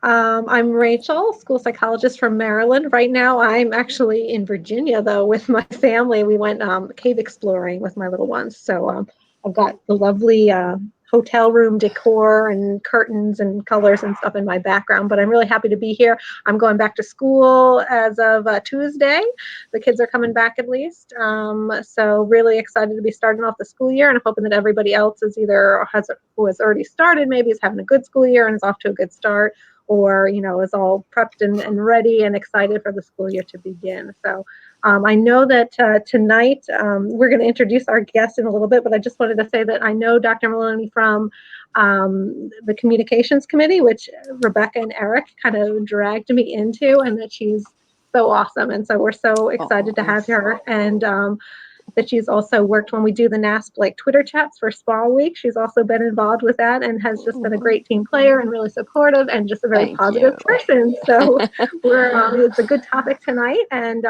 I'm Rachel, school psychologist from Maryland. Right now, I'm actually in Virginia, though, with my family. We went cave exploring with my little ones. So I've got the lovely hotel room decor and curtains and colors and stuff in my background, but I'm really happy to be here. I'm going back to school as of Tuesday. The kids are coming back at least. So really excited to be starting off the school year, and I'm hoping that everybody else is who has already started, maybe is having a good school year and is off to a good start, or is all prepped and ready and excited for the school year to begin. So I know that tonight we're going to introduce our guest in a little bit, but I just wanted to say that I know Dr. Molony from the Communications Committee, which Rebecca and Eric kind of dragged me into, and that she's so awesome. And so we're so excited to have her. And that she's also worked when we do the NASP Twitter chats for Spa Week. She's also been involved with that and has just been a great team player and really supportive and just a very positive person. So it's a good topic tonight. And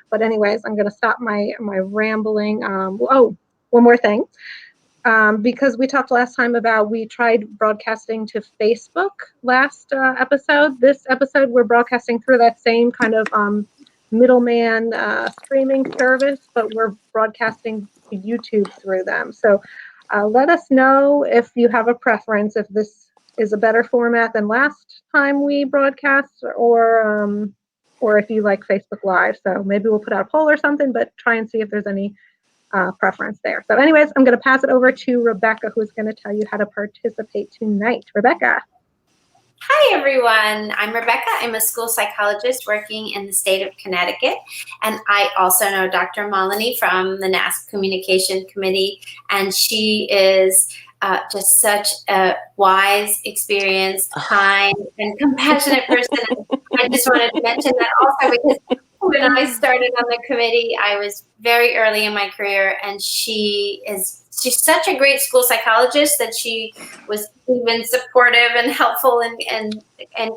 but anyways, I'm going to stop my rambling. One more thing. Because we talked last time about we tried broadcasting to Facebook last episode. This episode, we're broadcasting through that same kind of middleman streaming service, but we're broadcasting to YouTube through them. So let us know if you have a preference, if this is a better format than last time we broadcast, or if you like Facebook Live. So maybe we'll put out a poll or something, but try and see if there's any preference there. So anyways, I'm going to pass it over to Rebecca, who's going to tell you how to participate tonight. Rebecca. Hi, everyone. I'm Rebecca. I'm a school psychologist working in the state of Connecticut. And I also know Dr. Molony from the NASP Communication Committee. And she is just such a wise, experienced, kind, and compassionate person. I just wanted to mention that also because when I started on the committee, I was very early in my career, and she's such a great school psychologist that she was even supportive and helpful and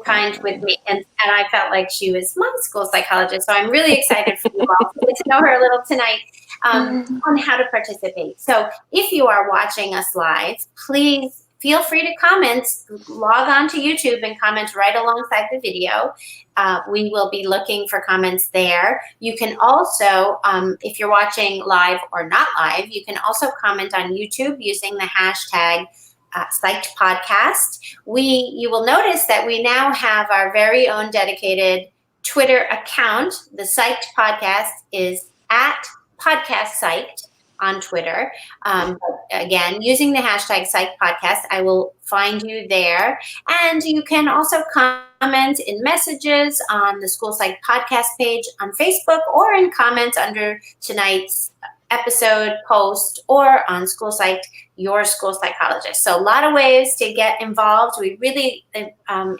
kind with me. And I felt like she was my school psychologist. So I'm really excited for you all to get to know her a little tonight on how to participate. So if you are watching us live, please feel free to comment. Log on to YouTube and comment right alongside the video. We will be looking for comments there. You can also, if you're watching live or not live, you can also comment on YouTube using the hashtag Psyched Podcast. You will notice that we now have our very own dedicated Twitter account. The Psyched Podcast is at Podcast Psyched on Twitter. Again, using the hashtag Psych Podcast, I will find you there. And you can also comment in messages on the School Psych Podcast page on Facebook, or in comments under tonight's episode post, or on School Psych, your school psychologist. So a lot of ways to get involved. We really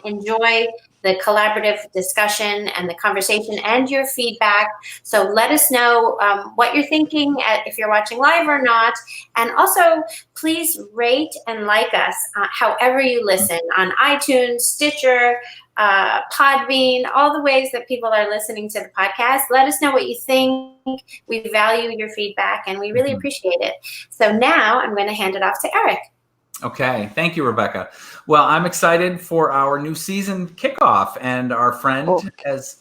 enjoy the collaborative discussion and the conversation and your feedback. So let us know what you're thinking if you're watching live or not. And also, please rate and like us however you listen on iTunes, Stitcher, Podbean, all the ways that people are listening to the podcast. Let us know what you think. We value your feedback and we really appreciate it. So now I'm going to hand it off to Eric. Okay, thank you, Rebecca. Well, I'm excited for our new season kickoff, and our friend, as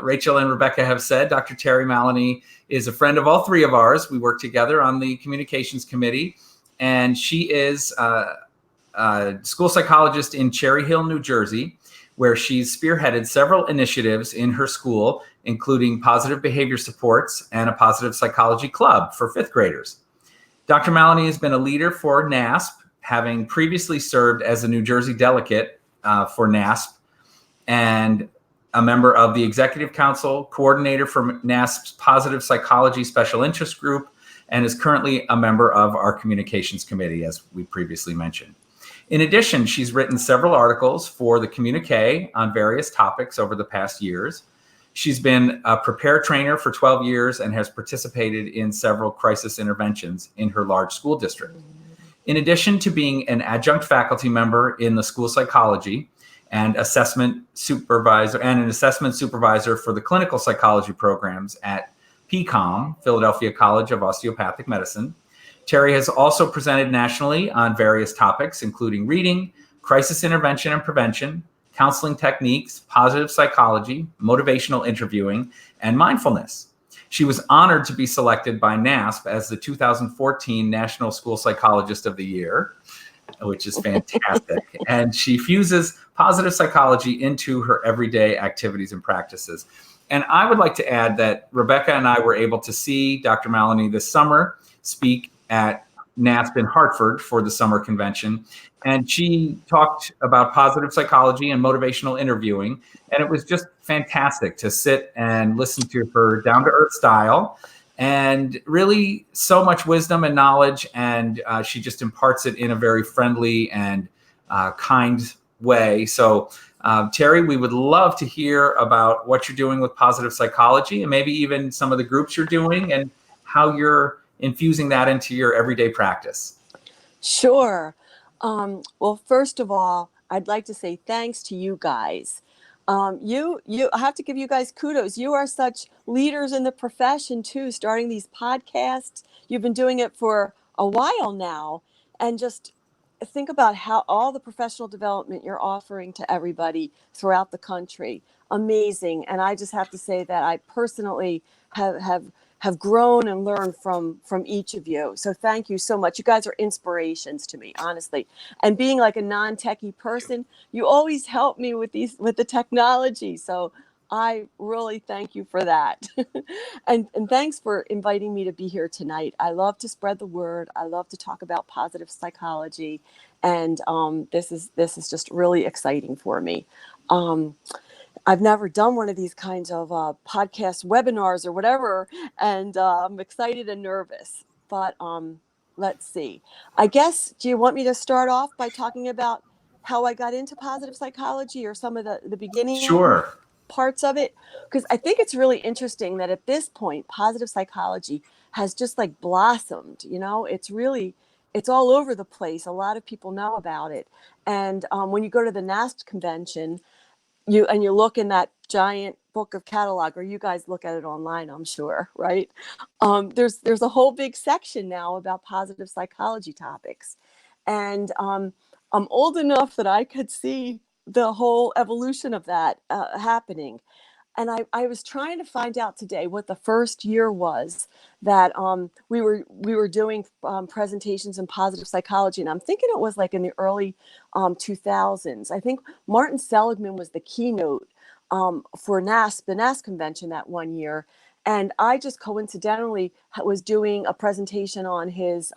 Rachel and Rebecca have said, Dr. Terry Molony is a friend of all three of ours. We work together on the Communications Committee, and she is a school psychologist in Cherry Hill, New Jersey, where she's spearheaded several initiatives in her school, including positive behavior supports and a positive psychology club for fifth graders. Dr. Molony has been a leader for NASP, having previously served as a New Jersey delegate for NASP, and a member of the Executive Council, coordinator for NASP's Positive Psychology Special Interest Group, and is currently a member of our Communications Committee, as we previously mentioned. In addition, she's written several articles for the Communiqué on various topics over the past years. She's been a prepare trainer for 12 years and has participated in several crisis interventions in her large school district. In addition to being an adjunct faculty member in the school psychology and an assessment supervisor for the clinical psychology programs at PCOM, Philadelphia College of Osteopathic Medicine, Terry has also presented nationally on various topics, including reading, crisis intervention and prevention, counseling techniques, positive psychology, motivational interviewing, and mindfulness. She was honored to be selected by NASP as the 2014 National School Psychologist of the Year, which is fantastic. And she fuses positive psychology into her everyday activities and practices. And I would like to add that Rebecca and I were able to see Dr. Molony this summer speak at NASP in Hartford for the summer convention. And she talked about positive psychology and motivational interviewing. And it was just fantastic to sit and listen to her down-to-earth style, and really so much wisdom and knowledge. And she just imparts it in a very friendly and kind way. So Terry, we would love to hear about what you're doing with positive psychology, and maybe even some of the groups you're doing and how you're infusing that into your everyday practice. Sure. Well, first of all, I'd like to say thanks to you guys. I have to give you guys kudos. You are such leaders in the profession too, starting these podcasts. You've been doing it for a while now, and just think about how all the professional development you're offering to everybody throughout the country. Amazing. And I just have to say that I personally have grown and learned from each of you. So thank you so much. You guys are inspirations to me, honestly. And being like a non-techie person, you always help me with the technology. So I really thank you for that. and thanks for inviting me to be here tonight. I love to spread the word. I love to talk about positive psychology. And this is just really exciting for me. I've never done one of these kinds of podcast webinars or whatever, and I'm excited and nervous, but let's see. I guess, do you want me to start off by talking about how I got into positive psychology, or some of the beginning Sure. parts of it? Because I think it's really interesting that at this point, positive psychology has just like blossomed. It's all over the place. A lot of people know about it. And when you go to the NASP convention, you look in that giant book of catalog, or you guys look at it online, I'm sure, right? There's a whole big section now about positive psychology topics. And I'm old enough that I could see the whole evolution of that happening. And I was trying to find out today what the first year was that we were doing presentations in positive psychology. And I'm thinking it was like in the early 2000s. I think Martin Seligman was the keynote for NASP, the NASP convention that one year. And I just coincidentally was doing a presentation on his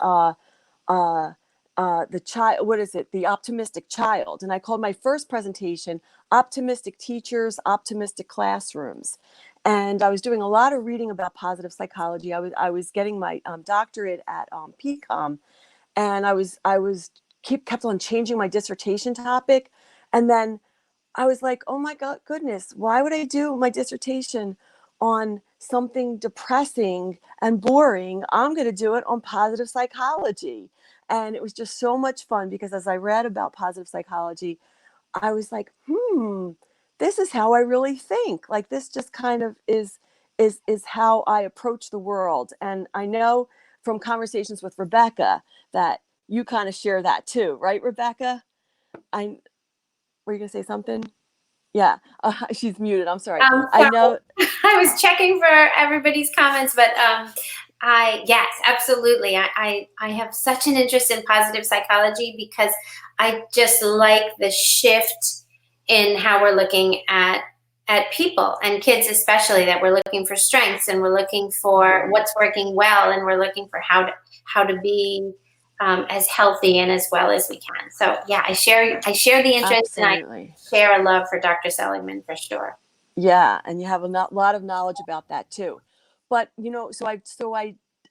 the optimistic child. And I called my first presentation Optimistic Teachers, Optimistic Classrooms. And I was doing a lot of reading about positive psychology. I was getting my doctorate at PCOM, and I kept on changing my dissertation topic. And then I was like, oh my goodness, why would I do my dissertation on something depressing and boring? I'm going to do it on positive psychology. And it was just so much fun, because as I read about positive psychology, I was like, this is how I really think. Like, this just kind of is how I approach the world. And I know from conversations with Rebecca that you kind of share that too, right, Rebecca? Were you going to say something? Yeah, she's muted. I'm sorry. I know. I was checking for everybody's comments, but yes, absolutely. I have such an interest in positive psychology, because I just like the shift in how we're looking at people and kids, especially, that we're looking for strengths, and we're looking for what's working well, and we're looking for how to be as healthy and as well as we can. So yeah, I share the interest. Absolutely. And I share a love for Dr. Seligman, for sure. Yeah, and you have a lot of knowledge about that too. But so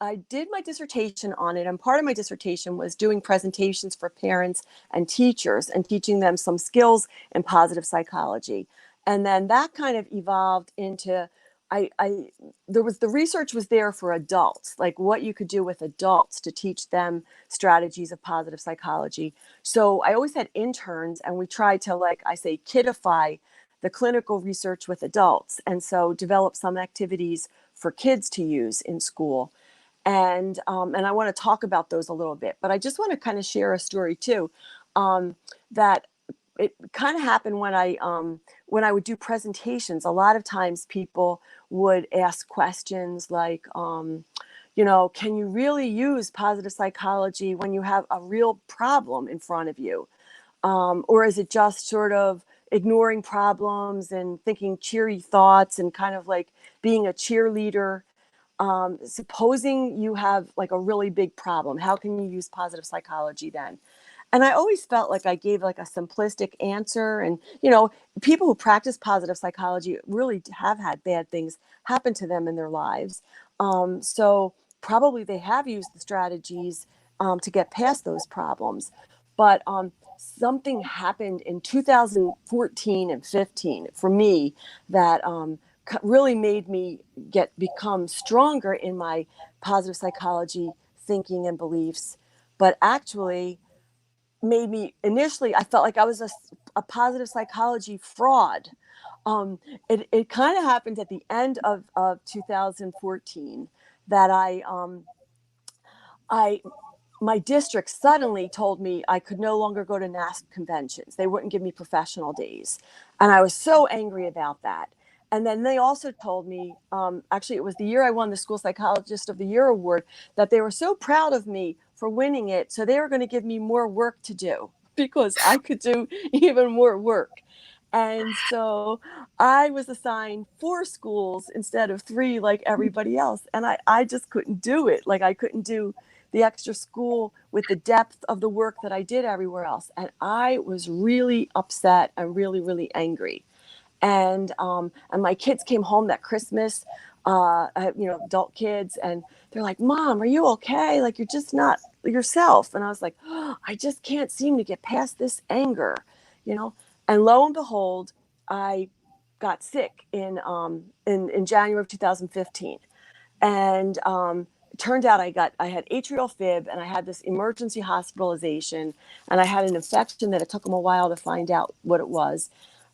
I did my dissertation on it, and part of my dissertation was doing presentations for parents and teachers and teaching them some skills in positive psychology. And then that kind of evolved into the research was there for adults, like what you could do with adults to teach them strategies of positive psychology. So I always had interns, and we tried to, like I say, kidify the clinical research with adults, and so develop some activities for kids to use in school. And I want to talk about those a little bit, but I just want to kind of share a story too, that it kind of happened when I would do presentations. A lot of times people would ask questions like, can you really use positive psychology when you have a real problem in front of you? Or is it just sort of ignoring problems and thinking cheery thoughts and kind of like being a cheerleader? Supposing you have like a really big problem, how can you use positive psychology then? And I always felt like I gave like a simplistic answer. And, people who practice positive psychology really have had bad things happen to them in their lives. So probably they have used the strategies to get past those problems. But something happened in 2014 and 15 for me that really made me become stronger in my positive psychology thinking and beliefs, but actually made me, initially I felt like I was a positive psychology fraud. It kind of happened at the end of 2014 that my district suddenly told me I could no longer go to NASP conventions. They wouldn't give me professional days. And I was so angry about that. And then they also told me, actually, it was the year I won the School Psychologist of the Year award, that they were so proud of me for winning it. So they were going to give me more work to do because I could do even more work. And so I was assigned 4 schools instead of 3 like everybody else. And I just couldn't do it. Like I couldn't do the extra school with the depth of the work that I did everywhere else. And I was really upset and really, really angry. And my kids came home that Christmas, adult kids, and they're like, "Mom, are you okay? Like, you're just not yourself." And I was like, "Oh, I just can't seem to get past this anger, And lo and behold, I got sick in January of 2015. And it turned out I had atrial fib, and I had this emergency hospitalization, and I had an infection that it took them a while to find out what it was.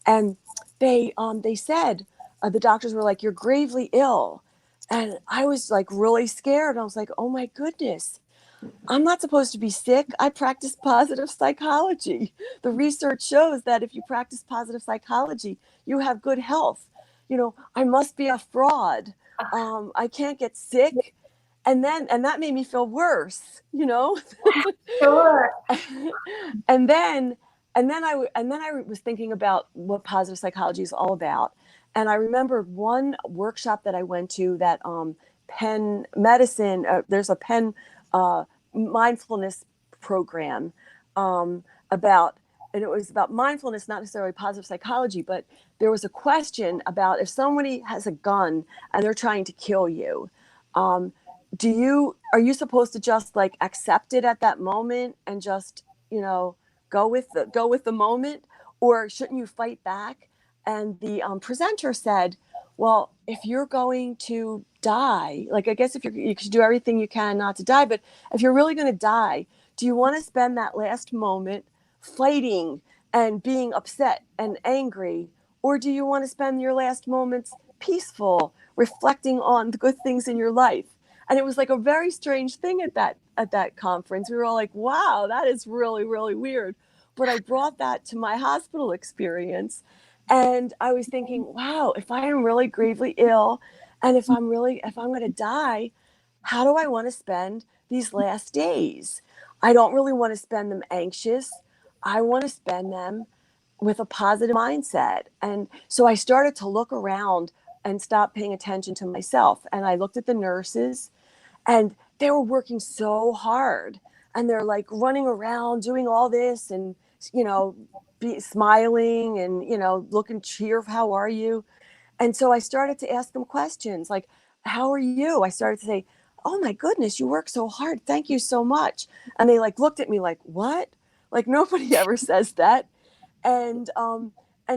And they said, the doctors were like, "You're gravely ill." And I was like really scared. I was like, "Oh my goodness, I'm not supposed to be sick. I practice positive psychology. The research shows that if you practice positive psychology, you have good health. I must be a fraud. I can't get sick." And that made me feel worse, Sure. and then I was thinking about what positive psychology is all about. And I remembered one workshop that I went to that Penn Medicine, there's a Penn mindfulness program and it was about mindfulness, not necessarily positive psychology, but there was a question about if somebody has a gun and they're trying to kill you, are you supposed to just like accept it at that moment and just, go with the moment, or shouldn't you fight back? And the presenter said, "Well, if you're going to die, like I guess if you should do everything you can not to die, but if you're really going to die, do you want to spend that last moment fighting and being upset and angry, or do you want to spend your last moments peaceful, reflecting on the good things in your life?" And it was like a very strange thing at that conference. We were all like, "Wow, that is really, really weird." But I brought that to my hospital experience. And I was thinking, wow, if I am really gravely ill and if I'm going to die, how do I want to spend these last days? I don't really want to spend them anxious. I want to spend them with a positive mindset. And so I started to look around and stop paying attention to myself. And I looked at the nurses, and they were working so hard, and they're like running around doing all this and, smiling and, looking cheer. "How are you?" And so I started to ask them questions like, "How are you?" I started to say, "Oh my goodness, you work so hard. Thank you so much." And they like looked at me like, "What?" Like nobody ever says that. And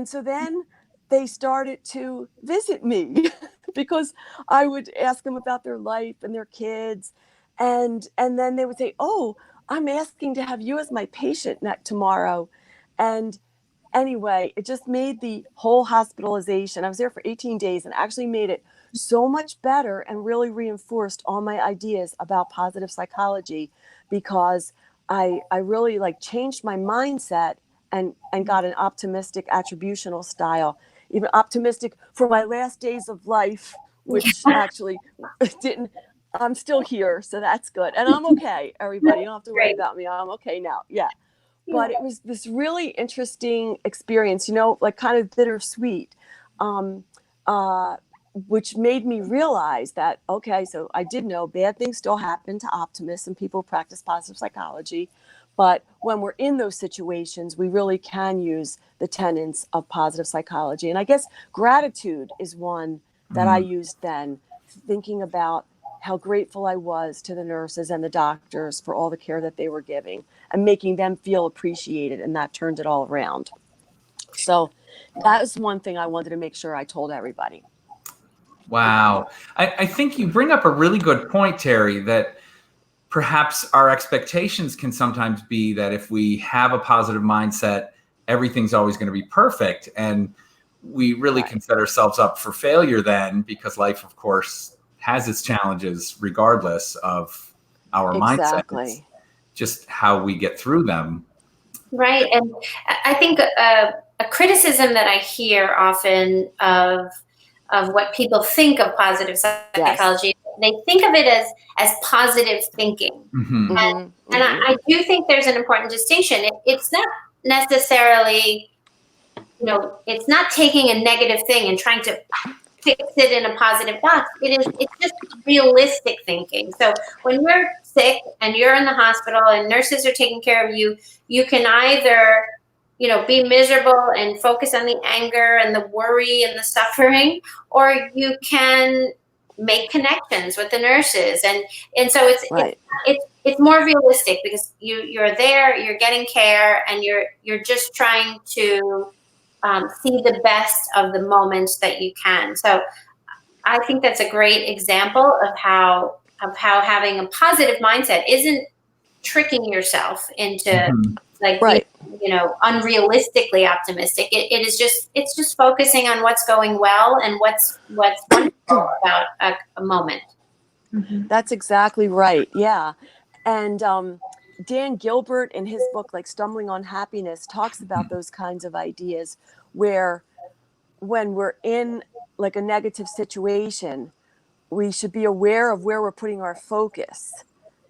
so then they started to visit me because I would ask them about their life and their kids. And then they would say, "Oh, I'm asking to have you as my patient tomorrow." And anyway, it just made the whole hospitalization, I was there for 18 days, and actually made it so much better and really reinforced all my ideas about positive psychology, because I really like changed my mindset and got an optimistic attributional style, even optimistic for my last days of life, which actually didn't. I'm still here, so that's good. And I'm okay, everybody. You don't have to worry Great. about me. I'm okay now. Yeah. But it was this really interesting experience, like kind of bittersweet, which made me realize that, okay, so I did know bad things still happen to optimists and people who practice positive psychology. But when we're in those situations, we really can use the tenets of positive psychology. And I guess gratitude is one that I used then, thinking about how grateful I was to the nurses and the doctors for all the care that they were giving and making them feel appreciated. And that turned it all around. So that was one thing I wanted to make sure I told everybody. Wow. I think you bring up a really good point, Terry, that perhaps our expectations can sometimes be that if we have a positive mindset, everything's always going to be perfect. And we really can set ourselves up for failure then, because life, of course, has its challenges regardless of our mindset. It's just how we get through them. Right. And I think a criticism that I hear often of what people think of positive psychology, they think of it as positive thinking. Mm-hmm. And I do think there's an important distinction. It's not necessarily, it's not taking a negative thing and trying to fix it in a positive box. It's just realistic thinking. So when you're sick and you're in the hospital and nurses are taking care of you, you can either, be miserable and focus on the anger and the worry and the suffering, or you can make connections with the nurses. And so it's more realistic, because you're there, you're getting care, and you're just trying to see the best of the moments that you can. So I think that's a great example of how having a positive mindset isn't tricking yourself into unrealistically optimistic. It's just focusing on what's going well and what's wonderful about a moment. Mm-hmm. That's exactly right. Yeah. And Dan Gilbert, in his book, like Stumbling on Happiness, talks about those kinds of ideas where when we're in like a negative situation, we should be aware of where we're putting our focus,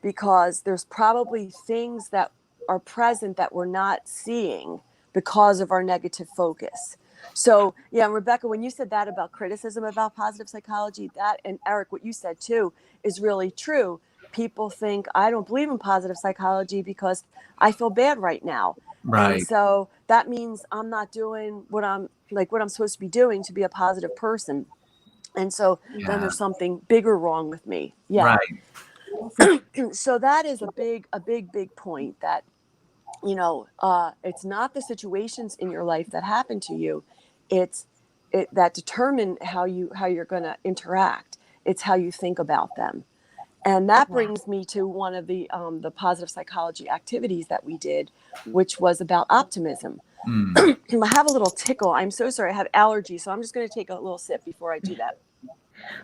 because there's probably things that are present that we're not seeing because of our negative focus. So, yeah, Rebecca, when you said that about criticism about positive psychology, that, and Eric, what you said too, is really true. People think, I don't believe in positive psychology because I feel bad right now. Right. And so that means I'm not doing what I'm supposed to be doing to be a positive person. And so then there's something bigger wrong with me. Yeah. Right. So that is a big point, that, it's not the situations in your life that happen to you. It's that determine how you're going to interact. It's how you think about them. And that brings me to one of the positive psychology activities that we did, which was about optimism. I have a little tickle. I'm so sorry. I have allergies, so I'm just going to take a little sip before I do that.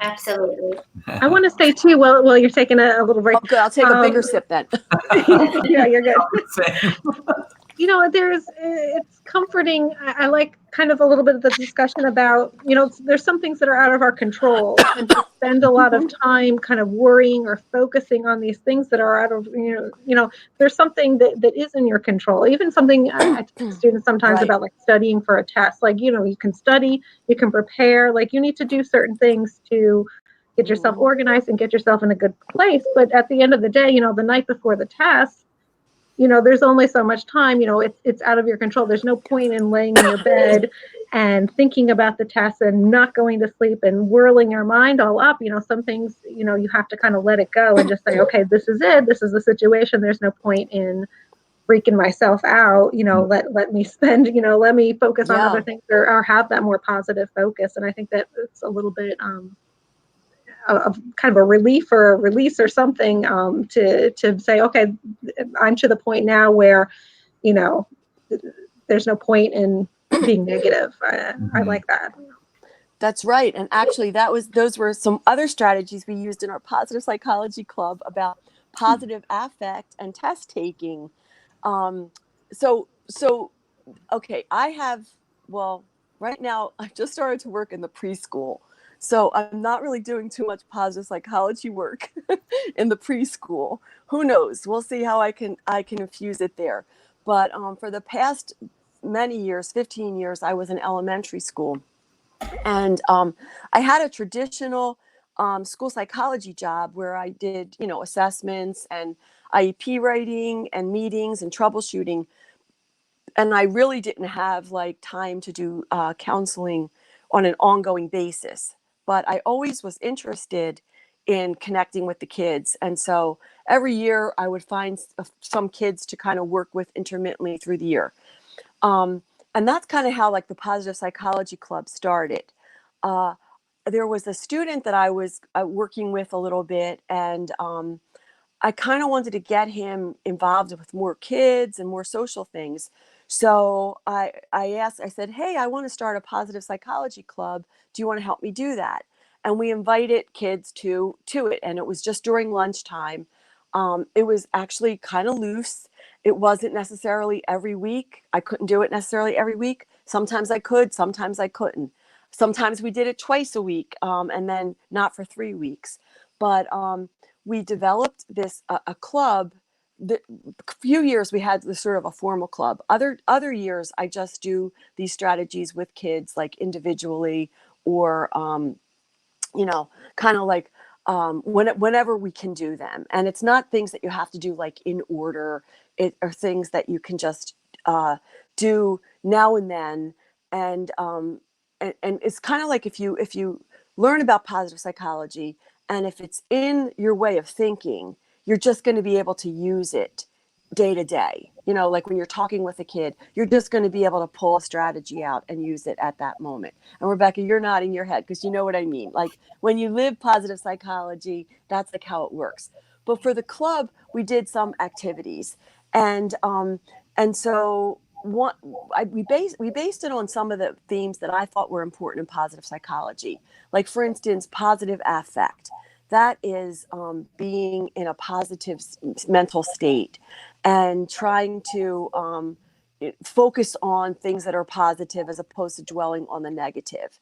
Absolutely. I want to say too, while you're taking a little break. Oh, good. I'll take a bigger sip then. Yeah, you're good. It's comforting. I like kind of a little bit of the discussion about, there's some things that are out of our control, and to spend a lot of time kind of worrying or focusing on these things that are out of, there's something that is in your control. Even something I tell students sometimes about, like studying for a test, like, you can study, you can prepare, like you need to do certain things to get yourself organized and get yourself in a good place. But at the end of the day, the night before the test, there's only so much time, it's out of your control. There's no point in laying in your bed and thinking about the test and not going to sleep and whirling your mind all up. Some things, you have to kind of let it go and just say, okay, this is it. This is the situation. There's no point in freaking myself out. Let me spend, let me focus on other things, or have that more positive focus. And I think that it's a little bit, of kind of a relief or a release or something, to say, okay, I'm to the point now where, there's no point in being negative. I like that. That's right. And actually those were some other strategies we used in our positive psychology club about positive affect and test taking. So okay, well, right now I've just started to work in the preschool. So I'm not really doing too much positive psychology work in the preschool. Who knows? We'll see how I can infuse it there. But for the past many years, 15 years, I was in elementary school. And I had a traditional school psychology job where I did, assessments and IEP writing and meetings and troubleshooting. And I really didn't have time to do counseling on an ongoing basis. But I always was interested in connecting with the kids. And so every year I would find some kids to kind of work with intermittently through the year. And that's kind of how the Positive Psychology Club started. There was a student that I was working with a little bit, and I kind of wanted to get him involved with more kids and more social things. So I said, hey, I want to start a Positive Psychology Club. Do you want to help me do that? And we invited kids to it. And it was just during lunchtime. It was actually kind of loose. It wasn't necessarily every week. I couldn't do it necessarily every week. Sometimes I could, sometimes I couldn't. Sometimes we did it twice a week, and then not for 3 weeks. But we developed this a club. A few years we had this sort of a formal club. Other years I just do these strategies with kids individually, or kind of whenever we can do them. And it's not things that you have to do in order. It are things that you can just do now and then. And it's kind of if you learn about positive psychology, and if it's in your way of thinking, you're just going to be able to use it day to day. When you're talking with a kid, you're just going to be able to pull a strategy out and use it at that moment. And Rebecca, you're nodding your head because you know what I mean. When you live positive psychology, that's how it works. But for the club, we did some activities, and so we based it on some of the themes that I thought were important in positive psychology. For instance, positive affect. That is being in a positive mental state and trying to focus on things that are positive as opposed to dwelling on the negative.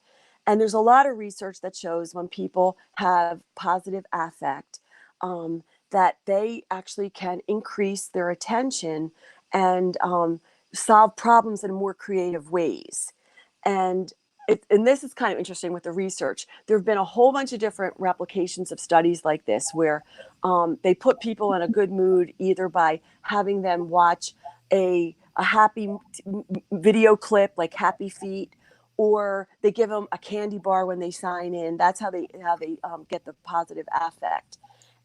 And there's a lot of research that shows when people have positive affect, that they actually can increase their attention and solve problems in more creative ways. And this is kind of interesting with the research. There have been a whole bunch of different replications of studies like this where they put people in a good mood either by having them watch a happy video clip like Happy Feet, or they give them a candy bar when they sign in. That's how they get the positive affect.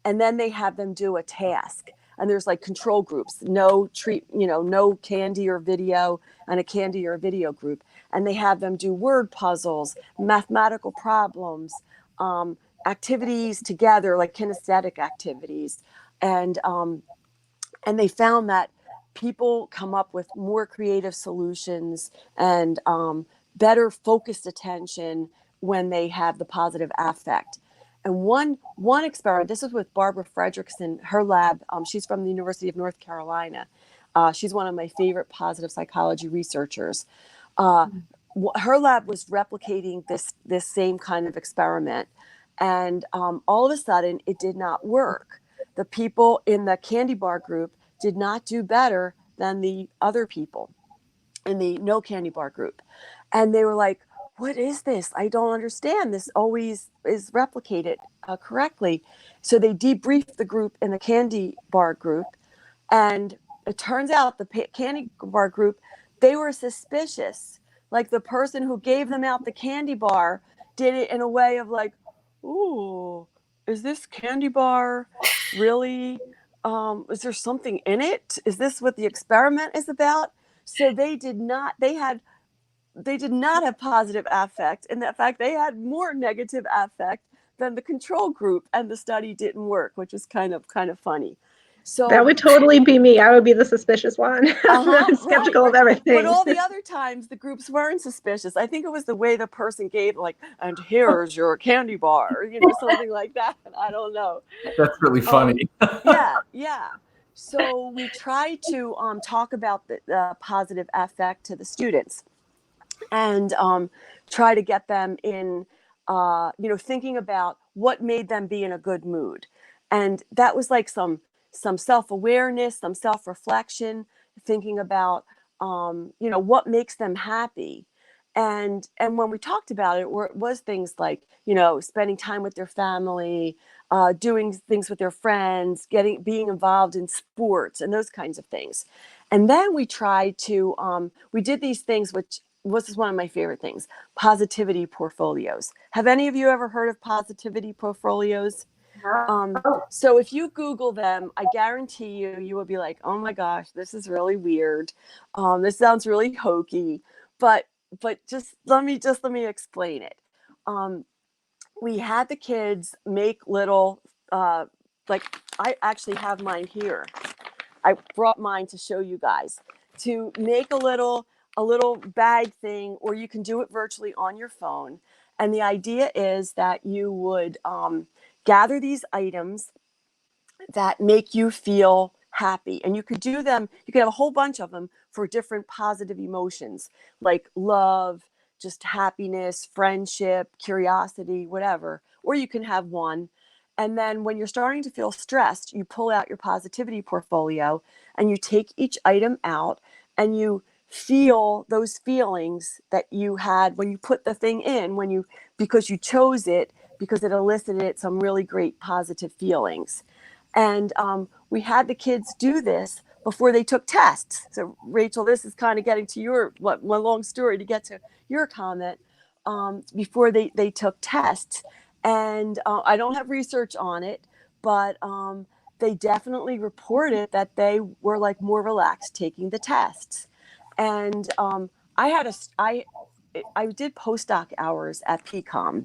And then they have them do a task. And there's control groups, no candy or video, and a candy or video group. And they have them do word puzzles, mathematical problems, activities together, kinesthetic activities. And they found that people come up with more creative solutions and better focused attention when they have the positive affect. And one experiment, this was with Barbara Fredrickson, her lab. She's from the University of North Carolina. She's one of my favorite positive psychology researchers. Her lab was replicating this same kind of experiment. And all of a sudden, it did not work. The people in the candy bar group did not do better than the other people in the no candy bar group. And they were like, what is this? I don't understand. This always is replicated correctly. So they debriefed the group in the candy bar group. And it turns out the candy bar group, they were suspicious. The person who gave them out the candy bar did it in a way of ooh, is this candy bar really? Is there something in it? Is this what the experiment is about? So they did not have positive affect. And in fact, they had more negative affect than the control group, and the study didn't work, which is kind of funny. So that would totally be me. I would be the suspicious one. I'm skeptical of everything. But all the other times, the groups weren't suspicious. I think it was the way the person gave, and here's your candy bar, something like that. I don't know. That's really funny. Yeah. So we try to talk about the positive affect to the students, and try to get them in, thinking about what made them be in a good mood. And that was like some self-awareness, some self-reflection, thinking about, what makes them happy. And when we talked about it, it was things like, spending time with their family, doing things with their friends, being involved in sports and those kinds of things. And then we tried to, we did these things, which was one of my favorite things, positivity portfolios. Have any of you ever heard of positivity portfolios? So if you Google them, I guarantee you will be like, oh my gosh, this is really weird. This sounds really hokey, but just let me explain it. We had the kids make little, like I actually have mine here. I brought mine to show you guys, to make a little bag thing, or you can do it virtually on your phone. And the idea is that you would gather these items that make you feel happy. And you could do them, you could have a whole bunch of them for different positive emotions, like love, just happiness, friendship, curiosity, whatever. Or you can have one. And then when you're starting to feel stressed, you pull out your positivity portfolio and you take each item out and you feel those feelings that you had when you put the thing in, because you chose it, because it elicited some really great positive feelings. And we had the kids do this before they took tests. So Rachel, this is kind of getting to one long story to get to your comment. Before they took tests. And I don't have research on it, but they definitely reported that they were like more relaxed taking the tests. And I did postdoc hours at PCOM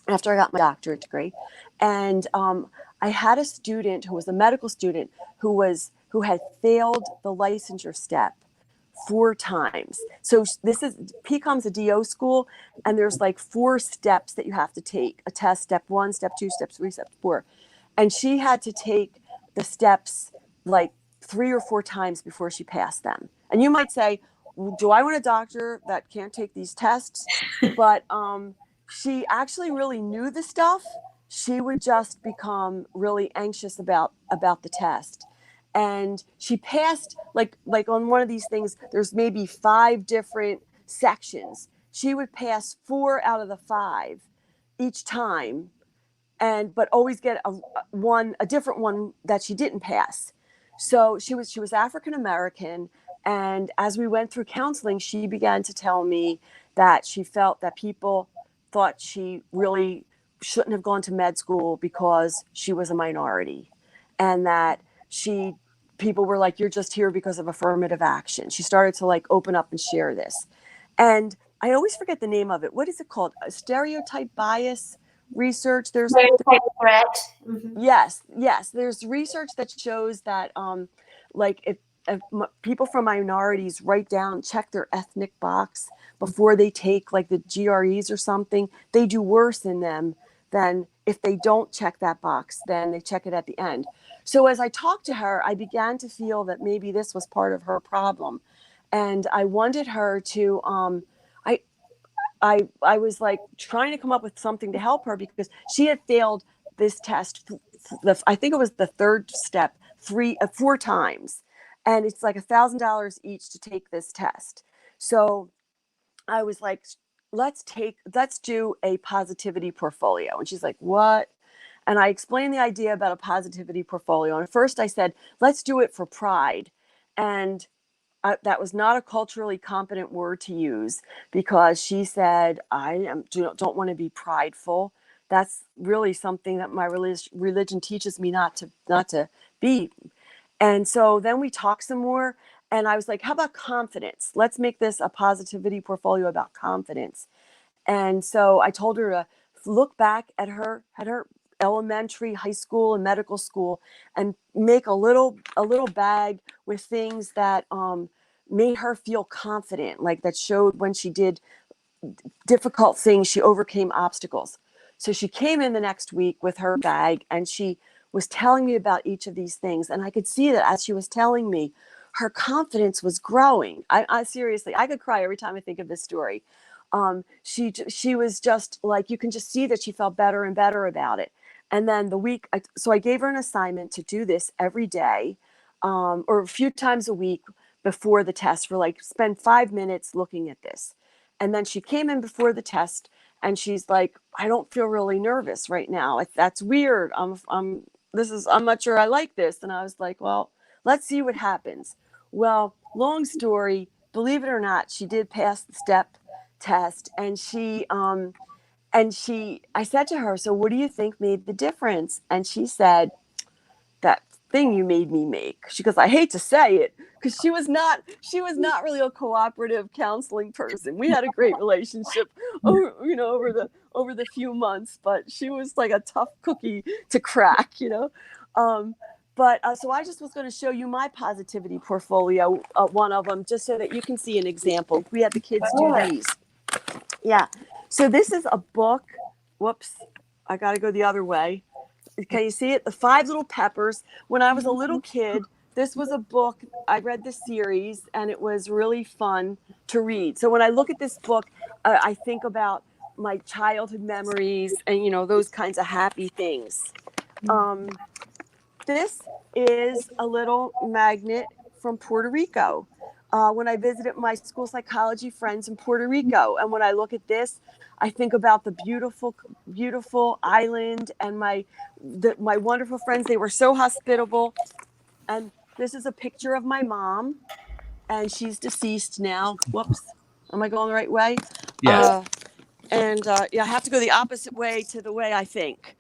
after I got my doctorate degree, and I had a student who was a medical student who had failed the licensure step 4 times. So PCOM's a DO school, and there's like 4 steps that you have to take: a test, step 1, step 2, step 3, step 4. And she had to take the steps like 3 or 4 times before she passed them. And you might say, do I want a doctor that can't take these tests? But she actually really knew the stuff. She would just become really anxious about the test. And she passed, like on one of these things, there's maybe 5 different sections. She would pass 4 out of the 5 each time, but always get a different one that she didn't pass. So she was African American, and as we went through counseling, she began to tell me that she felt that people thought she really shouldn't have gone to med school because she was a minority, and that people were like, you're just here because of affirmative action. She started to like open up and share this. And I always forget the name of it. What is it called? A stereotype bias research. There's Stereotype threat. Mm-hmm. Yes. There's research that shows that if people from minorities check their ethnic box before they take like the GREs or something, they do worse in them than if they don't check that box, then they check it at the end. So as I talked to her, I began to feel that maybe this was part of her problem. And I wanted her to, I was like trying to come up with something to help her, because she had failed this test. I think it was the 3rd step, 4 times. And it's like $1,000 each to take this test. So I was like, let's do a positivity portfolio. And she's like, what? And I explained the idea about a positivity portfolio. And at first I said, let's do it for pride. And that was not a culturally competent word to use, because she said, don't want to be prideful. That's really something that my religion teaches me not to be. And so then we talked some more, and I was like, how about confidence? Let's make this a positivity portfolio about confidence. And so I told her to look back at her elementary, high school, and medical school, and make a little bag with things that made her feel confident, like that showed when she did difficult things, she overcame obstacles. So she came in the next week with her bag, and she was telling me about each of these things. And I could see that as she was telling me, her confidence was growing. I seriously, I could cry every time I think of this story. She was just like, you can just see that she felt better and better about it. And then so I gave her an assignment to do this every day, or a few times a week before the test, for like spend 5 minutes looking at this. And then she came in before the test and she's like, I don't feel really nervous right now. That's weird. I'm not sure I like this. And I was like, well, let's see what happens. Well, long story, believe it or not, she did pass the step test. And I said to her, so what do you think made the difference? And she said, that thing you made me make. She goes, I hate to say it, because she was not really a cooperative counseling person. We had a great relationship over the few months, but she was like a tough cookie to crack, So I just was going to show you my positivity portfolio, one of them, just so that you can see an example. We had the kids do these. Yeah. So this is a book. Whoops. I got to go the other way. Can you see it? The 5 Little Peppers. When I was a little kid, this was a book. I read the series and it was really fun to read. So when I look at this book, I think about my childhood memories and, those kinds of happy things. This is a little magnet from Puerto Rico. When I visited my school psychology friends in Puerto Rico. And when I look at this, I think about the beautiful, beautiful island and my wonderful friends. They were so hospitable. And this is a picture of my mom, and she's deceased now. Whoops. Am I going the right way? Yes. I have to go the opposite way to the way I think.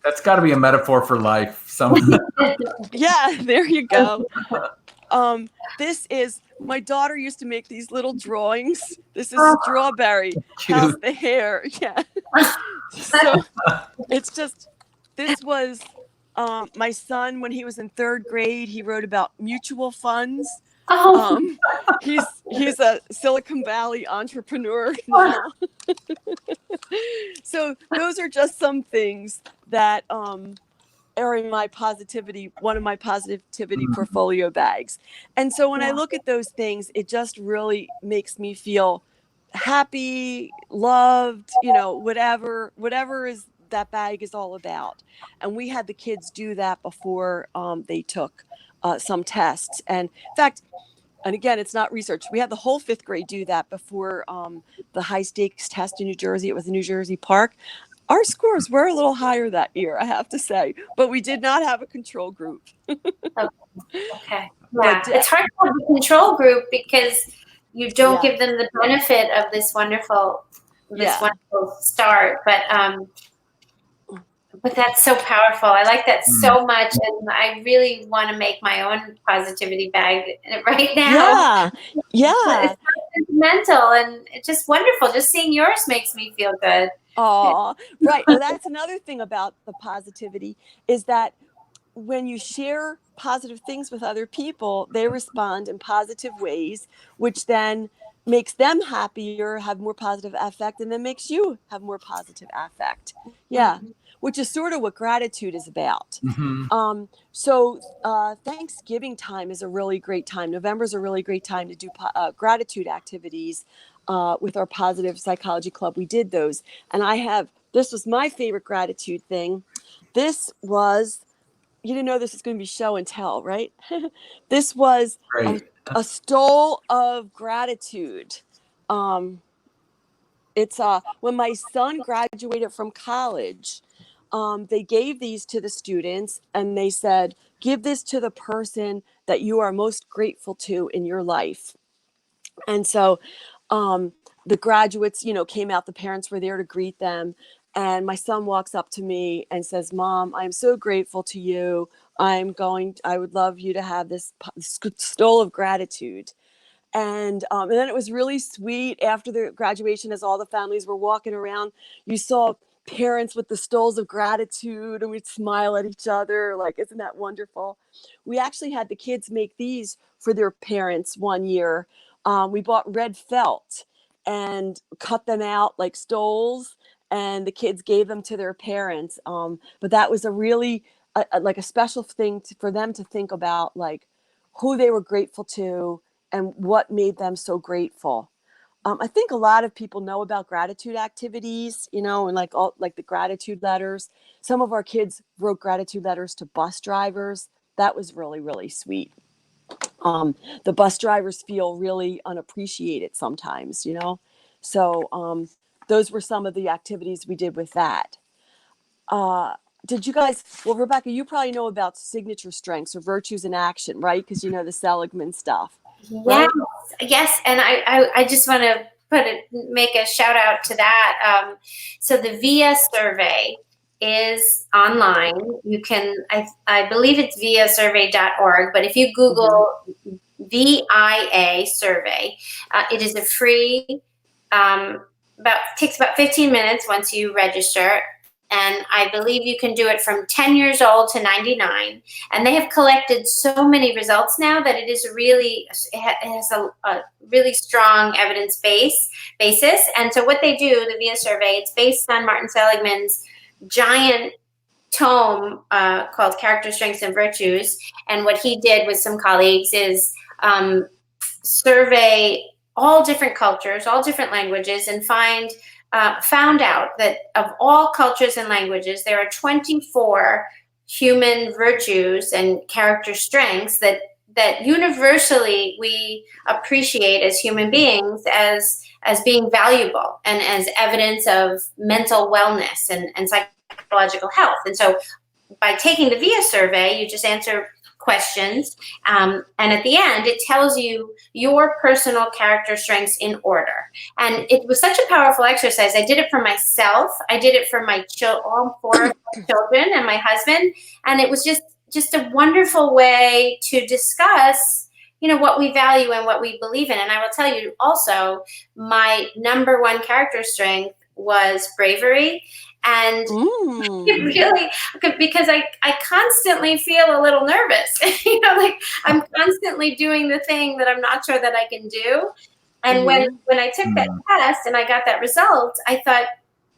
That's got to be a metaphor for life. Yeah, there you go. This is, my daughter used to make these little drawings. This is Strawberry. Cute. How's the hair? Yeah. So it's just, this was my son when he was in 3rd grade. He wrote about mutual funds. He's a Silicon Valley entrepreneur now. So those are just some things that are in one of my positivity portfolio bags. And so when I look at those things, it just really makes me feel happy, loved, whatever is that bag is all about. And we had the kids do that before they took some tests. And in fact, and again, it's not research. We had the whole 5th grade do that before the high stakes test in New Jersey. It was in New Jersey Park. Our scores were a little higher that year, I have to say, but we did not have a control group. Okay. Yeah, it's hard to have a control group because you don't give them the benefit of this wonderful start. But that's so powerful. I like that so much, and I really want to make my own positivity bag right now. Yeah. It's so sentimental, and it's just wonderful. Just seeing yours makes me feel good. Oh, right. Well, that's another thing about the positivity is that when you share positive things with other people, they respond in positive ways, which then makes them happier, have more positive affect, and then makes you have more positive affect. Yeah. Which is sort of what gratitude is about. So Thanksgiving time is a really great time. November is a really great time to do gratitude activities with our Positive Psychology Club. We did those. And this was my favorite gratitude thing. This was, you didn't know this was going to be show and tell, right? This was a stole of gratitude. It's when my son graduated from college, they gave these to the students and they said, give this to the person that you are most grateful to in your life. And so the graduates, came out, the parents were there to greet them. And my son walks up to me and says, Mom, I'm so grateful to you. I would love you to have this stole of gratitude. And then it was really sweet after the graduation, as all the families were walking around, you saw parents with the stoles of gratitude and we'd smile at each other. Like, isn't that wonderful? We actually had the kids make these for their parents one year. We bought red felt and cut them out like stoles and the kids gave them to their parents. But that was a really like a special thing for them to think about, like who they were grateful to and what made them so grateful. I think a lot of people know about gratitude activities, you know, and like all like the gratitude letters. Some of our kids wrote gratitude letters to bus drivers. That was really, really sweet. The bus drivers feel really unappreciated sometimes, you know. So those were some of the activities we did with that. Did you guys, well, Rebecca, you probably know about signature strengths or virtues in action, right? Because you know the Seligman stuff. Right? Yes, and I just want to make a shout out to that. So the VIA survey is online. You can, I believe it's viasurvey.org, but if you Google VIA survey, it is a free, takes about 15 minutes once you register. And I believe you can do it from 10 years old to 99. And they have collected so many results now that it is really, it has a really strong evidence basis. And so what they do, the VIA survey, it's based on Martin Seligman's giant tome called Character, Strengths, and Virtues. And what he did with some colleagues is survey all different cultures, all different languages, and found out that of all cultures and languages, there are 24 human virtues and character strengths that universally we appreciate as human beings as being valuable and as evidence of mental wellness and psychological health. And so by taking the VIA survey, you just answer questions, and at the end it tells you your personal character strengths in order. And it was such a powerful exercise. I did it for myself, I did it for my all 4 of my children and my husband, and it was just a wonderful way to discuss, you know, what we value and what we believe in. And I will tell you also, my number 1 character strength was bravery. And it really, because I constantly feel a little nervous, you know, like I'm constantly doing the thing that I'm not sure that I can do. And when I took that test and I got that result, I thought,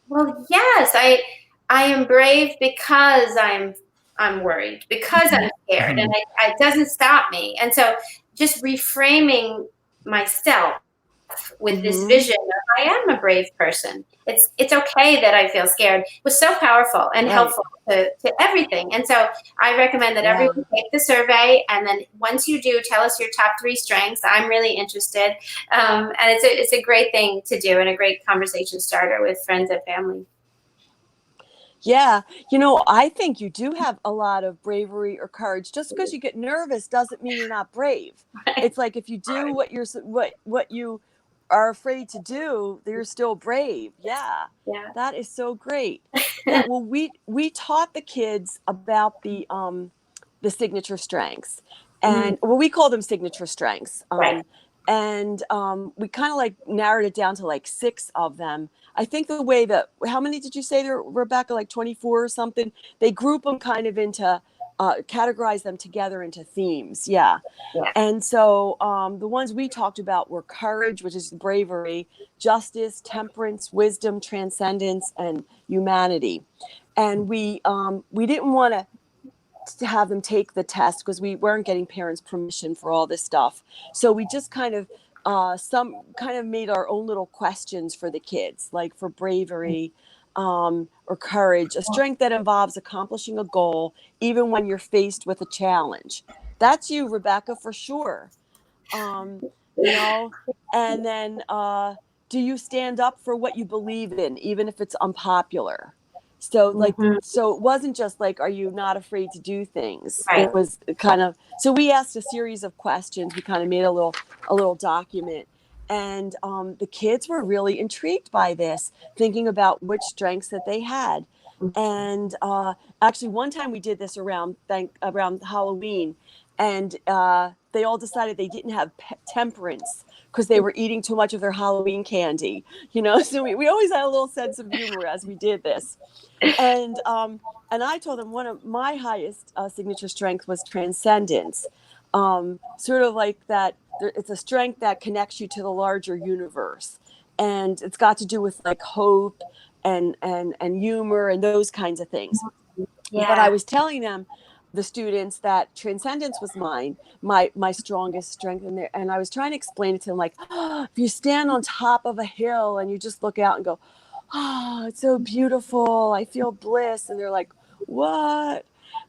well, yes, I am brave because I'm worried, because I'm scared, and it doesn't stop me. And so just reframing myself with this vision of I am a brave person. It's okay that I feel scared was so powerful and helpful to everything. And so I recommend that everyone take the survey, and then once you do, tell us your top 3 strengths. I'm really interested. And it's a great thing to do and a great conversation starter with friends and family. Yeah. You know, I think you do have a lot of bravery or courage. Just because you get nervous doesn't mean you're not brave. It's like if you do what you are afraid to do, you're still brave. Yeah. That is so great. Yeah, well, we taught the kids about the signature strengths, and well, we call them signature strengths. And we kind of like narrowed it down to like 6 of them. I think the way that, how many did you say there, Rebecca? Like 24 or something? They group them kind of into, categorize them together into themes. Yeah. And so the ones we talked about were courage, which is bravery, justice, temperance, wisdom, transcendence, and humanity. And we didn't want to have them take the test because we weren't getting parents' permission for all this stuff. So we just kind of made our own little questions for the kids, like for bravery or courage, a strength that involves accomplishing a goal even when you're faced with a challenge. That's you, Rebecca, for sure. You know, and then do you stand up for what you believe in, even if it's unpopular? So like, so it wasn't just like, are you not afraid to do things? It was kind of, so we asked a series of questions. We kind of made a little document, and the kids were really intrigued by this, thinking about which strengths that they had. And actually one time we did this around Halloween, and they all decided they didn't have temperance because they were eating too much of their Halloween candy, you know. So we always had a little sense of humor as we did this. And I told them one of my highest signature strengths was transcendence, sort of like that. It's a strength that connects you to the larger universe. and it's got to do with like hope and humor and those kinds of things. Yeah. But I was telling them, the students, that transcendence was my strongest strength in there. And I was trying to explain it to them, like, oh, if you stand on top of a hill and you just look out and go, oh, it's so beautiful, I feel bliss. And they're like, what?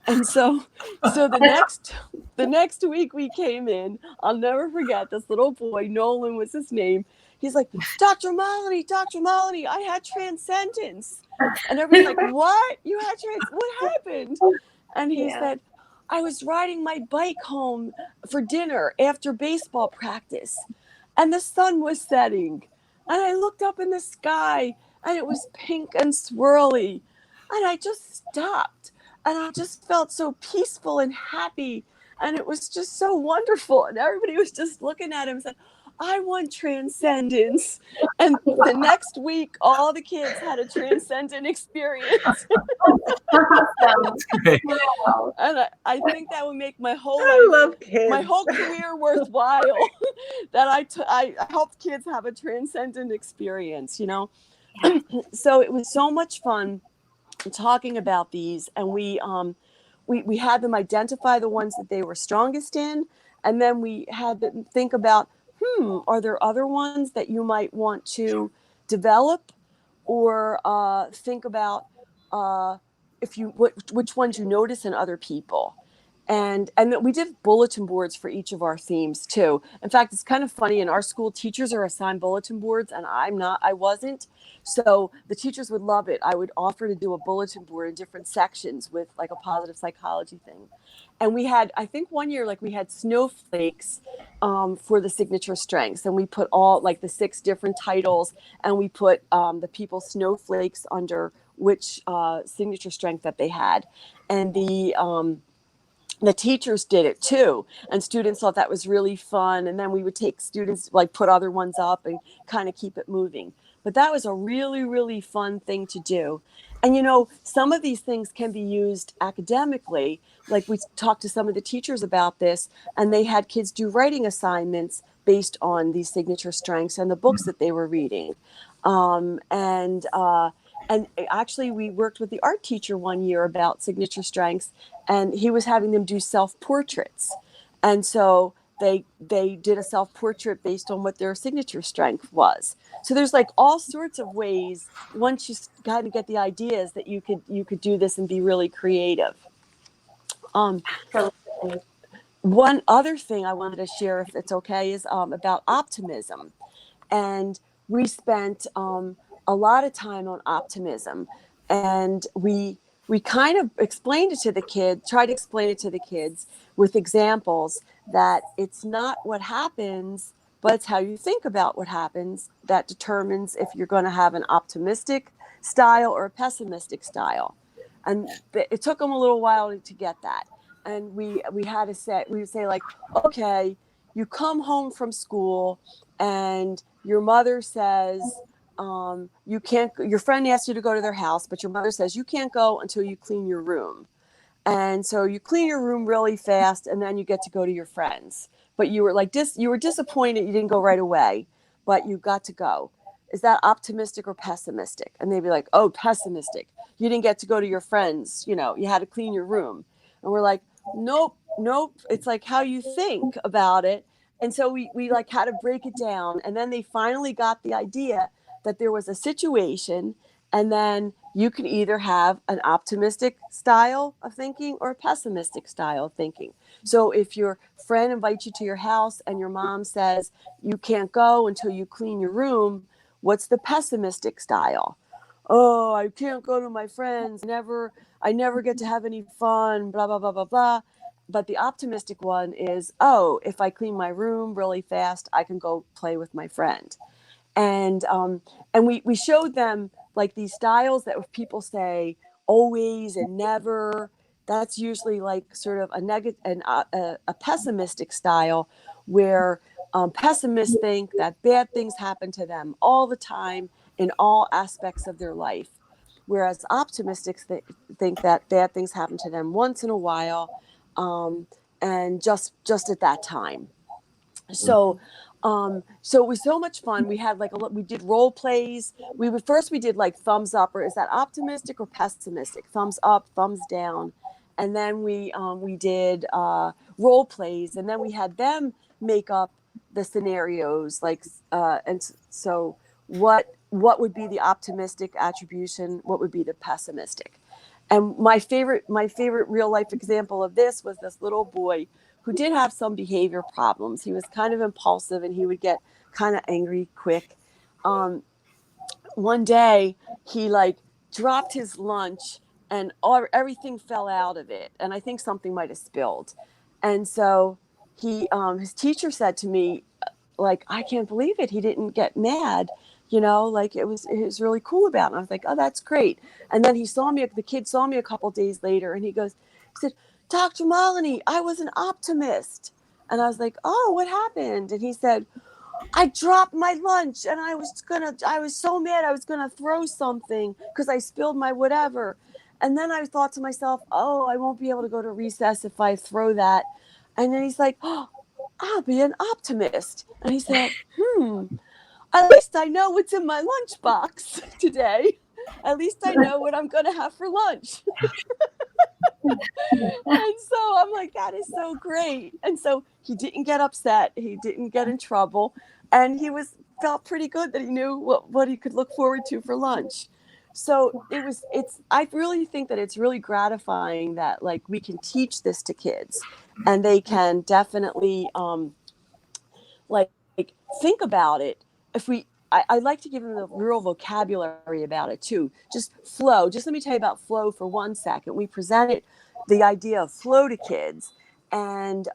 And so the next week we came in, I'll never forget, this little boy, Nolan was his name. He's like, Dr. Molony, I had transcendence. And everybody's like, what? You had what happened? And he said, I was riding my bike home for dinner after baseball practice, and the sun was setting. And I looked up in the sky, and it was pink and swirly. And I just stopped, and I just felt so peaceful and happy. And it was just so wonderful. And everybody was just looking at him and said, I want transcendence. And the next week, all the kids had a transcendent experience. That's great. And I think that would make my whole I love kids. my whole career worthwhile. That I helped kids have a transcendent experience, you know. So it was so much fun talking about these, and we had them identify the ones that they were strongest in, and then we had them think about, are there other ones that you might want to develop, or think about which ones you notice in other people. And then we did bulletin boards for each of our themes too. In fact, it's kind of funny, in our school, teachers are assigned bulletin boards, and I wasn't. So the teachers would love it. I would offer to do a bulletin board in different sections with like a positive psychology thing. And we had, I think one year, like we had snowflakes for the signature strengths, and we put all like the 6 different titles, and we put the people's snowflakes under which signature strength that they had. And the teachers did it too, and students thought that was really fun. And then we would take students, like put other ones up and kind of keep it moving. But that was a really, really fun thing to do. And, you know, some of these things can be used academically. Like we talked to some of the teachers about this, and they had kids do writing assignments based on these signature strengths and the books that they were reading. And actually, we worked with the art teacher one year about signature strengths, and he was having them do self-portraits. And so they did a self-portrait based on what their signature strength was. So there's like all sorts of ways, once you kind of get the ideas, that you could do this and be really creative. One other thing I wanted to share, if it's okay, is about optimism. And we spent a lot of time on optimism, and we kind of explained it to the kids, tried to explain it to the kids with examples, that it's not what happens, but it's how you think about what happens that determines if you're going to have an optimistic style or a pessimistic style. And it took them a little while to get that. And we would say like, okay, you come home from school and your mother says, you can't, your friend asks you to go to their house, but your mother says you can't go until you clean your room. And so you clean your room really fast, and then you get to go to your friends. But you were like you were disappointed you didn't go right away, but you got to go. Is that optimistic or pessimistic? And they'd be like, oh, pessimistic. You didn't get to go to your friends. You know, you had to clean your room. And we're like, nope. It's like how you think about it. And so we like had to break it down. And then they finally got the idea that there was a situation, and then you can either have an optimistic style of thinking or a pessimistic style of thinking. So if your friend invites you to your house and your mom says you can't go until you clean your room, what's the pessimistic style? Oh, I can't go to my friends. I never get to have any fun, blah, blah, blah, blah, blah. But the optimistic one is, oh, if I clean my room really fast, I can go play with my friend. And we showed them like these styles that if people say always and never, that's usually like sort of a negative and a pessimistic style, where pessimists think that bad things happen to them all the time in all aspects of their life, whereas optimists think that bad things happen to them once in a while, and just at that time. So So it was so much fun. We had we did role plays. We did like thumbs up, or is that optimistic or pessimistic? Thumbs up, thumbs down. And then we did role plays, and then we had them make up the scenarios, so what would be the optimistic attribution? What would be the pessimistic? And my favorite real life example of this was this little boy who did have some behavior problems. He was kind of impulsive, and he would get kind of angry quick. One day he dropped his lunch, and everything fell out of it. And I think something might have spilled. And so his teacher said to me, I can't believe it. He didn't get mad. It was really cool about it. And I was like, oh, that's great. And then the kid saw me a couple of days later, and he said, Dr. Molony, I was an optimist. And I was like, oh, what happened? And he said, I dropped my lunch, and I was so mad I was going to throw something because I spilled my whatever. And then I thought to myself, oh, I won't be able to go to recess if I throw that. And then he's like, oh, I'll be an optimist. And he said, at least I know what's in my lunchbox today. At least I know what I'm going to have for lunch. And so I'm like, that is so great. And so he didn't get upset. He didn't get in trouble. And he felt pretty good that he knew what he could look forward to for lunch. So I really think that it's really gratifying that we can teach this to kids, and they can definitely think about it. I like to give them the real vocabulary about it too. Just flow. Just let me tell you about flow for 1 second. We presented the idea of flow to kids, and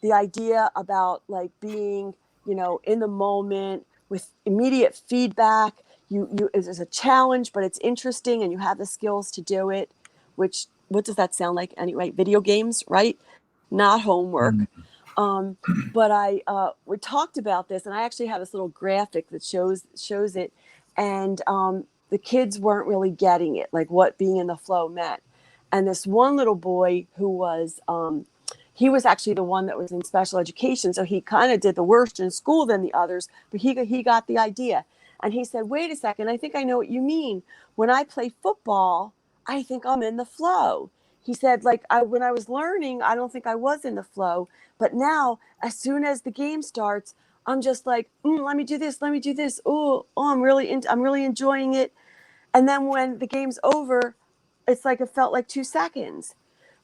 the idea about being, in the moment with immediate feedback. There's a challenge, but it's interesting, and you have the skills to do it. What does that sound like anyway? Video games, right? Not homework. But we talked about this, and I actually have this little graphic that shows it, and the kids weren't really getting it, what being in the flow meant. And this one little boy who was, he was actually the one that was in special education, so he kind of did the worst in school than the others, but he got the idea. And he said, wait a second, I think I know what you mean. When I play football, I think I'm in the flow. He said, when I was learning, I don't think I was in the flow. But now, as soon as the game starts, I'm just let me do this. Oh, I'm really enjoying it. And then when the game's over, it's it felt like 2 seconds.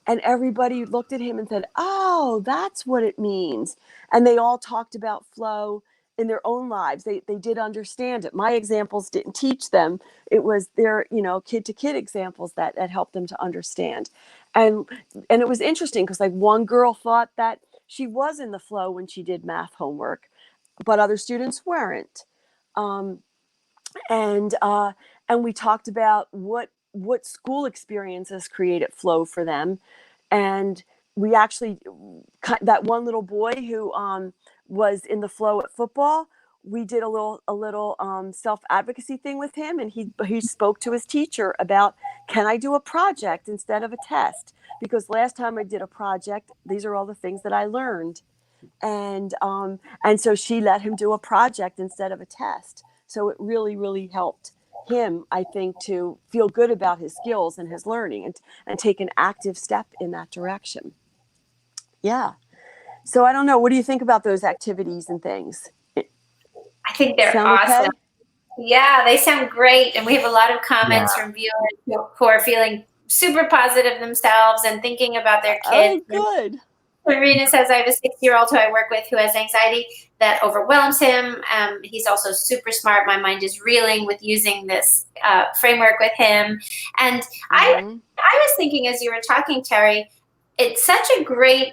And everybody looked at him and said, oh, that's what it means. And they all talked about flow in their own lives. They did understand it. My examples didn't teach them. It was their, kid-to-kid examples that helped them to understand. And it was interesting because one girl thought that she was in the flow when she did math homework, but other students weren't. And we talked about what school experiences created flow for them. And we actually, that one little boy who was in the flow at football, we did a little self-advocacy thing with him, and he spoke to his teacher about, can I do a project instead of a test? Because last time I did a project, these are all the things that I learned. And so she let him do a project instead of a test. So it really, really helped him, I think, to feel good about his skills and his learning, and take an active step in that direction. Yeah. So I don't know. What do you think about those activities and things? I think they're sound awesome. Okay? Yeah, they sound great. And we have a lot of comments from viewers who are feeling super positive themselves and thinking about their kids. Oh, good. Serena says, I have a 6-year-old who I work with who has anxiety that overwhelms him. He's also super smart. My mind is reeling with using this framework with him. And I was thinking, as you were talking, Terry, it's such a great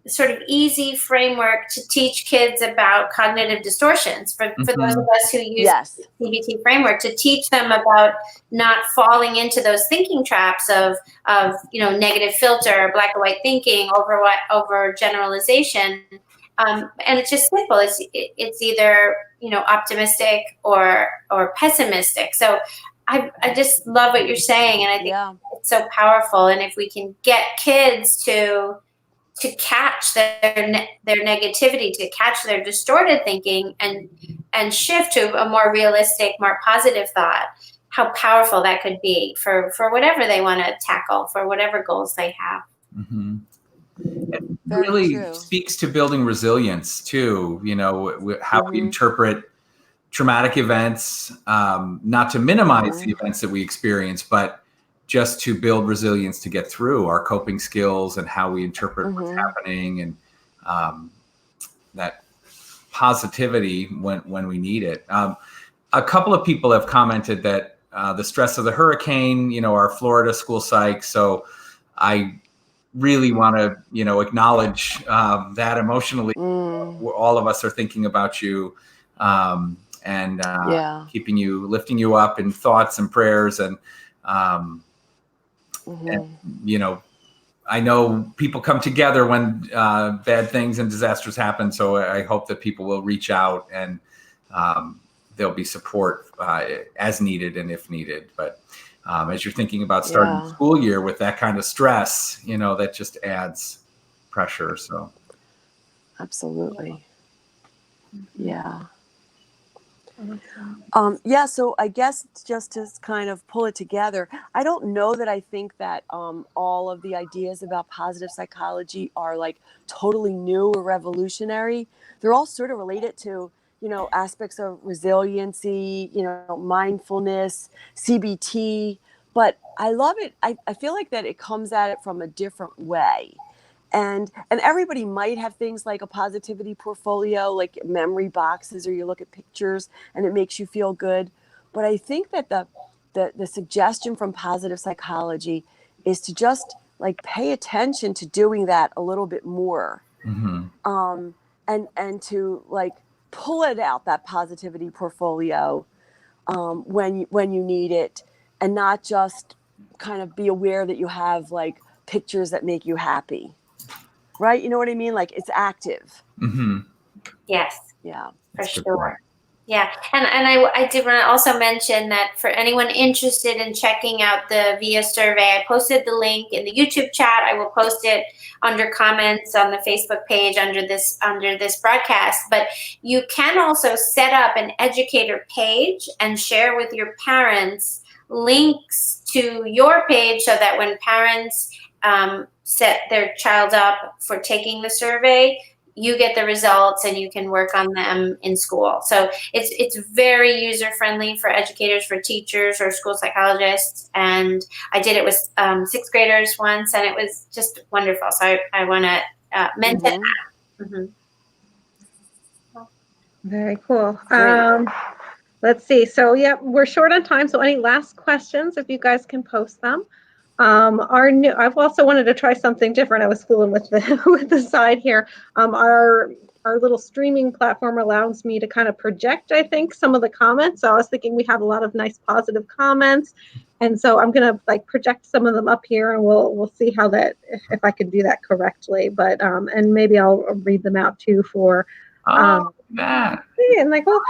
sort of easy framework to teach kids about cognitive distortions for those of us who use the CBT framework, to teach them about not falling into those thinking traps of negative filter, black and white thinking, over generalization. And it's just simple. It's either optimistic or pessimistic. So I just love what you're saying, and I think it's so powerful. And if we can get kids to to catch their negativity, to catch their distorted thinking, and shift to a more realistic, more positive thought, how powerful that could be for whatever they want to tackle, for whatever goals they have. Mm-hmm. It Very really true. speaks to building resilience too, you know, how we Mhm. interpret traumatic events, not to minimize the events that we experience, but just to build resilience to get through our coping skills and how we interpret what's happening, and that positivity when we need it. A couple of people have commented that the stress of the hurricane, you know, our Florida school psych. So I really want to, you know, acknowledge that emotionally. All of us are thinking about you, and keeping you, lifting you up in thoughts and prayers. And, and, you know, I know people come together when bad things and disasters happen. So I hope that people will reach out, and there'll be support as needed and if needed. But as you're thinking about starting the school year with that kind of stress, you know, that just adds pressure. So absolutely. Yeah. So I guess just to kind of pull it together, I don't know that I think that all of the ideas about positive psychology are like totally new or revolutionary. They're all sort of related to, you know, aspects of resiliency, you know, mindfulness, CBT. But I love it. I feel like that it comes at it from a different way. And everybody might have things like a positivity portfolio, like memory boxes, or you look at pictures and it makes you feel good. But I think that the suggestion from positive psychology is to just like pay attention to doing that a little bit more, and to like pull it out, that positivity portfolio, when you need it, and not just kind of be aware that you have like pictures that make you happy. Right? You know what I mean? Like it's active. Yes. Yeah. For sure. Yeah. And I did want to also mention that for anyone interested in checking out the VIA survey, I posted the link in the YouTube chat. I will post it under comments on the Facebook page under this broadcast. But you can also set up an educator page and share with your parents links to your page, so that when parents set their child up for taking the survey, you get the results and you can work on them in school. So it's very user friendly for educators, for teachers, or school psychologists. And I did it with sixth graders once, and it was just wonderful. So I want to mention that. Very cool. Let's see. So we're short on time. So any last questions, if you guys can post them. I've also wanted to try something different. I was fooling with the side here. Our little streaming platform allows me to kind of project, I think, some of the comments. So I was thinking we have a lot of nice positive comments, and so I'm gonna like project some of them up here, and we'll see how that, if I can do that correctly. But and maybe I'll read them out too for. And like, well,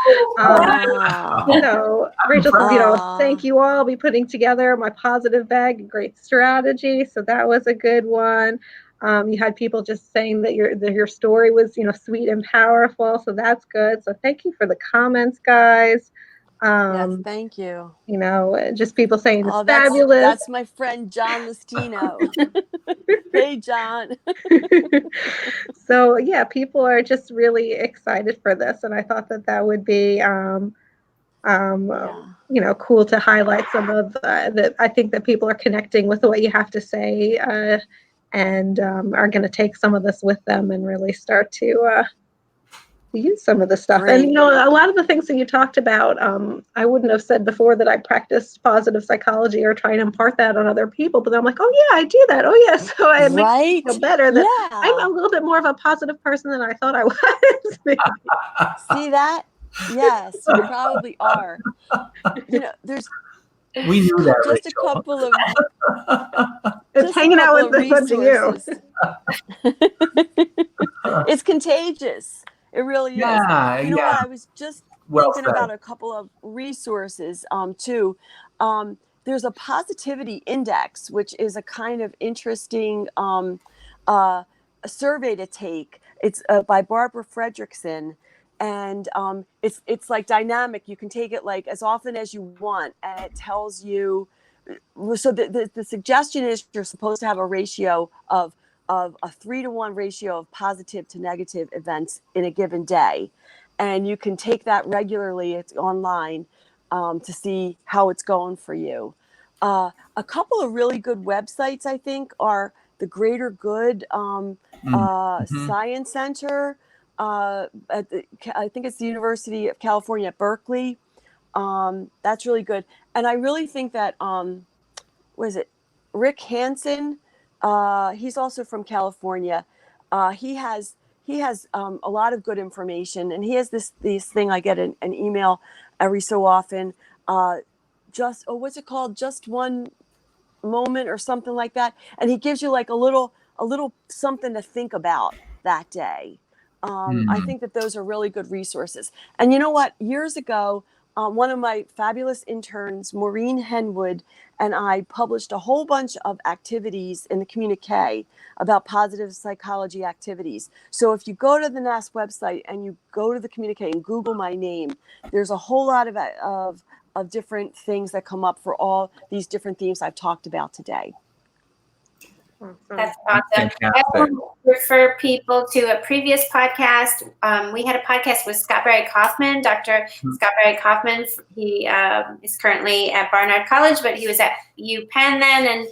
you know, Rachel says, you know, thank you all. I'll be putting together my positive bag, great strategy. So that was a good one. You had people just saying that your story was, you know, sweet and powerful. So that's good. So thank you for the comments, guys. Yes, thank you. You know, just people saying it's fabulous. That's my friend John Listino. Hey, John. So yeah, people are just really excited for this, and I thought that would be you know, cool to highlight some of that. I think that people are connecting with what you have to say, and are going to take some of this with them and really start to use some of the stuff. Great. And you know, a lot of the things that you talked about, I wouldn't have said before that I practiced positive psychology or try and impart that on other people, but I'm like, oh yeah, I do that. Oh yeah, so it makes me feel better that I'm a little bit more of a positive person than I thought I was. See that? Yes, you probably are. You know, we knew that, just Rachel. a couple of it's hanging out with a bunch of you. It's contagious. It really is. You know what? I was just thinking about a couple of resources too. There's a positivity index, which is a kind of interesting survey to take. It's by Barbara Fredrickson, and it's like dynamic. You can take it like as often as you want, and it tells you. So the suggestion is you're supposed to have a ratio of a 3-to-1 ratio of positive to negative events in a given day, and you can take that regularly. It's online to see how it's going for you. A couple of really good websites, I think, are the Greater Good Science Center. I think it's the University of California at Berkeley. That's really good. And I really think that, Rick Hansen? He's also from California. He has a lot of good information, and he has this thing. I get an email every so often. What's it called? Just one moment or something like that. And he gives you like a little something to think about that day. I think that those are really good resources. And you know what? Years ago, one of my fabulous interns, Maureen Henwood, and I published a whole bunch of activities in the Communiqué about positive psychology activities. So if you go to the NASP website and you go to the Communiqué and Google my name, there's a whole lot of different things that come up for all these different themes I've talked about today. That's awesome. I want to refer people to a previous podcast. We had a podcast with Scott Barry Kaufman, Dr. Scott Barry Kaufman. He is currently at Barnard College, but he was at UPenn then,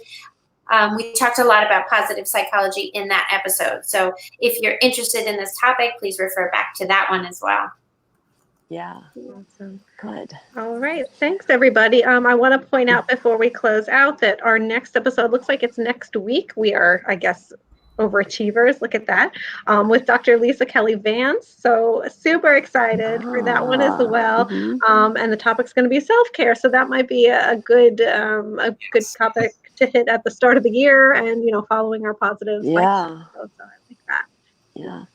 and we talked a lot about positive psychology in that episode. So if you're interested in this topic, please refer back to that one as well. Yeah. Awesome. Good. All right. Thanks, everybody. I want to point out before we close out that our next episode looks like it's next week. We are, I guess, overachievers. Look at that. With Dr. Lisa Kelly Vance. So super excited for that one as well. And the topic's going to be self-care. So that might be a good topic to hit at the start of the year, and following our positive. Yeah. So I like that. Yeah.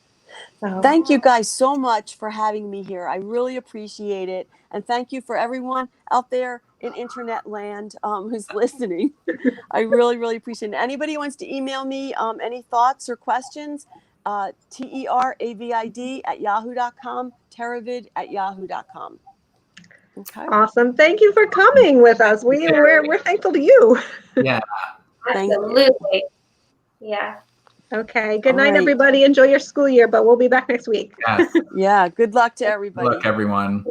So. Thank you guys so much for having me here. I really appreciate it. And thank you for everyone out there in internet land who's listening. I really, really appreciate it. Anybody who wants to email me any thoughts or questions, teravid@yahoo.com, teravid@yahoo.com. Okay. Awesome. Thank you for coming with us. We're thankful to you. Yeah. Absolutely. Yeah. Okay. Good night, right. everybody. Enjoy your school year, but we'll be back next week. Yes. Yeah. Good luck to everybody. Good luck, everyone.